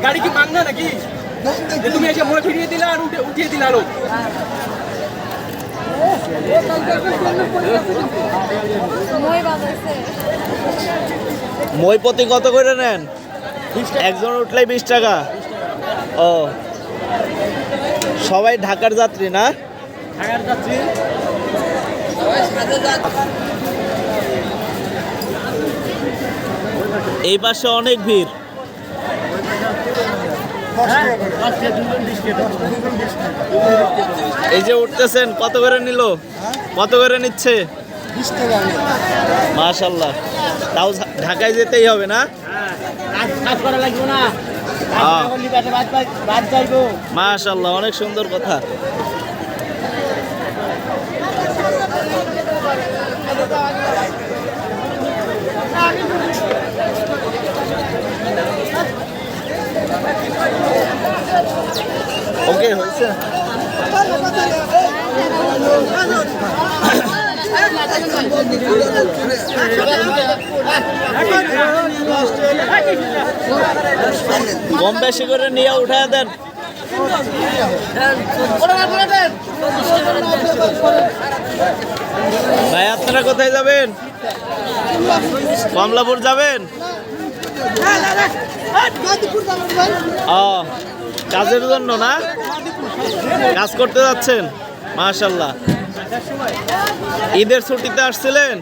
গাড়ি কি মাংনা নাকি তুমি এসে মই ফিরিয়ে দিলা আর উঠিয়ে দিলা লোক। মই প্রতি কত করে নেন? একজন উঠলেই 20 টাকা। ও, সবাই ঢাকার যাত্রী না? ঢাকার যাত্রী। এই পাশে অনেক ভিড়। এই যে উঠতেছেন, কত করে নিল? কত করে নিচ্ছে? মাশাআল্লাহ, তাও ঢাকায় যেতেই হবে না? মাশাআল্লাহ, অনেক সুন্দর কথা। ওকে, হয়েছে। কম বেশি করে নিয়ে উঠায় দেন। ভাই, আপনারা কোথায় যাবেন? কমলাপুর যাবেন? কাজের জন্য না? কাজ করতে যাচ্ছেন? মাশাআল্লাহ। ঈদের ছুটিতে আসছিলেন?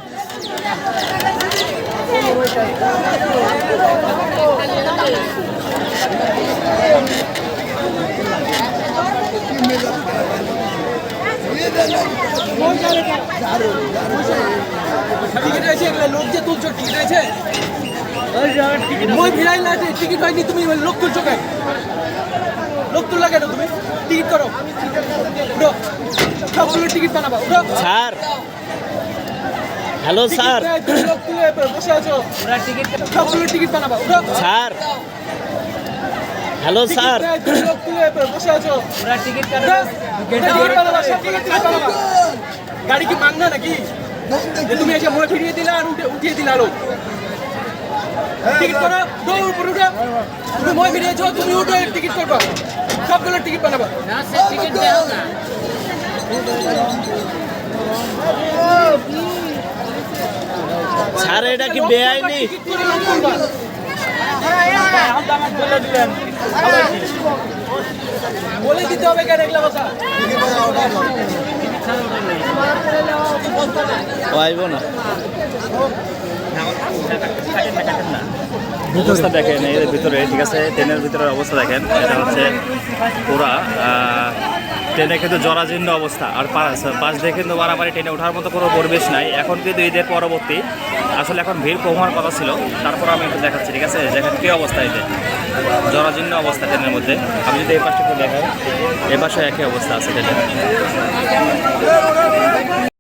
লোক যে তুলছো টিকিট আছে, মই ভিড়াই না, টিকিট হয়নি, তুমি লোক তুলছো কেন? লোক তুললা কেন? তুমি টিকিট করো, সবগুলো টিকিট বানাবো। Sir, hello sir. লোক তুলে বসে আছো, সবগুলো টিকিট বানাবো। Sir, hello sir. লোক তুলে বসে আছো, টিকিট বানাবো, সব টিকিট বানাবো। গাড়ি কি মাংনা নাকি তুমি এসে মই ফিরিয়ে দিলা আর উঠিয়ে দিলা লোক? টিকিট করো, দৌড় উপরে উঠো, তুমি মই ফিরিয়েছো, তুমি উঠো, টিকিট করবা, সবগুলো টিকিট বানাবো। টিকিট দাও না। স্যার, এটা কি বেআইনি? বলে দিতে হবে কেন এগুলা কথা? আইব না। অবস্থা দেখেন এর ভিতরে, ঠিক আছে, ট্রেনের ভিতরে অবস্থা দেখেন। এটা হচ্ছে পুরা ট্রেনে কিন্তু জরাজীর্ণ অবস্থা। আর পাশ দিয়ে কিন্তু বাড়াবাড়ি ট্রেনে ওঠার মতো কোনো পরিবেশ নাই। এখন কিন্তু ঈদের পরবর্তী, আসলে এখন ভিড় কমার কথা ছিল, তারপর আমি একটু দেখাচ্ছি, ঠিক আছে। দেখেন কী অবস্থা, এতে জরাজীর্ণ অবস্থা ট্রেনের মধ্যে। আমি যদি এই পাশটা একটু দেখাই, এ পাশে একই অবস্থা আছে ট্রেনের।